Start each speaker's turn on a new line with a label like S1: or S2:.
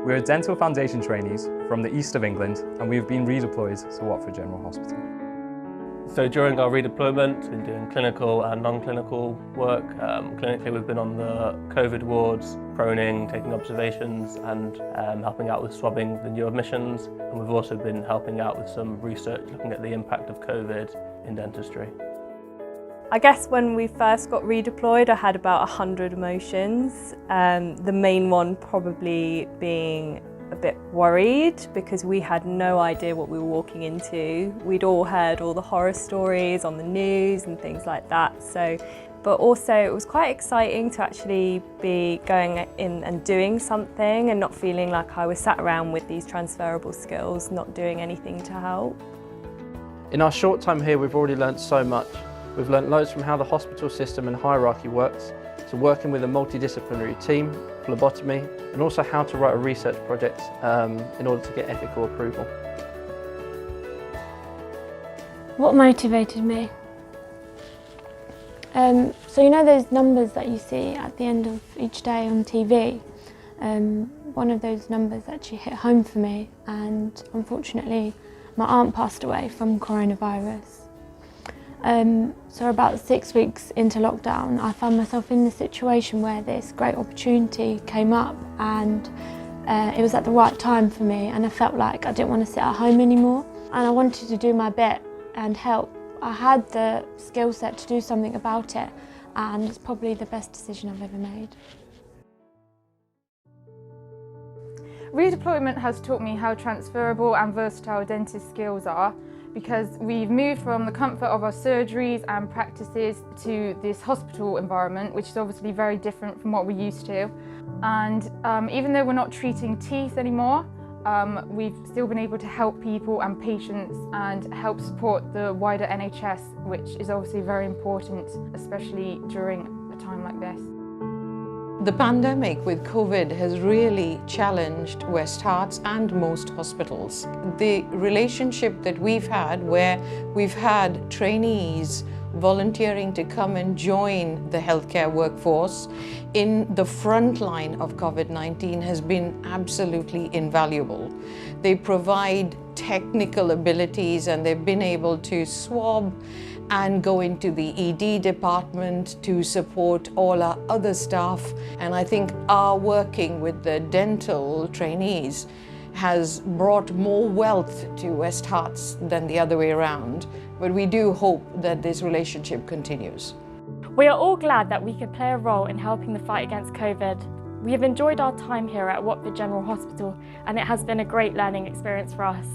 S1: We're dental foundation trainees from the east of England and we've been redeployed to Watford General Hospital.
S2: So during our redeployment, we've been doing clinical and non-clinical work. Clinically, we've been on the COVID wards, proning, taking observations and helping out with swabbing the new admissions. And we've also been helping out with some research looking at the impact of COVID in dentistry.
S3: I guess when we first got redeployed, I had about 100 emotions. The main one probably being a bit worried because we had no idea what we were walking into. We'd all heard all the horror stories on the news and things like that. But also it was quite exciting to actually be going in and doing something and not feeling like I was sat around with these transferable skills, not doing anything to help.
S4: In our short time here, we've already learnt so much. We've learnt loads from how the hospital system and hierarchy works, to working with a multidisciplinary team, phlebotomy, and also how to write a research project in order to get ethical approval.
S5: What motivated me? So you know those numbers that you see at the end of each day on TV? One of those numbers actually hit home for me, and unfortunately my aunt passed away from coronavirus. So about 6 weeks into lockdown, I found myself in the situation where this great opportunity came up, and it was at the right time for me, and I felt like I didn't want to sit at home anymore and I wanted to do my bit and help. I had the skill set to do something about it, and it's probably the best decision I've ever made.
S6: Redeployment has taught me how transferable and versatile dentist skills are, because we've moved from the comfort of our surgeries and practices to this hospital environment, which is obviously very different from what we're used to. And even though we're not treating teeth anymore, we've still been able to help people and patients and help support the wider NHS, which is obviously very important, especially during a time like this.
S7: The pandemic with COVID has really challenged West Herts and most hospitals. The relationship that we've had, where we've had trainees volunteering to come and join the healthcare workforce in the front line of COVID-19, has been absolutely invaluable. They provide technical abilities and they've been able to swab and go into the ED department to support all our other staff. And I think our working with the dental trainees has brought more wealth to West Herts than the other way around. But we do hope that this relationship continues.
S8: We are all glad that we could play a role in helping the fight against COVID. We have enjoyed our time here at Watford General Hospital, and it has been a great learning experience for us.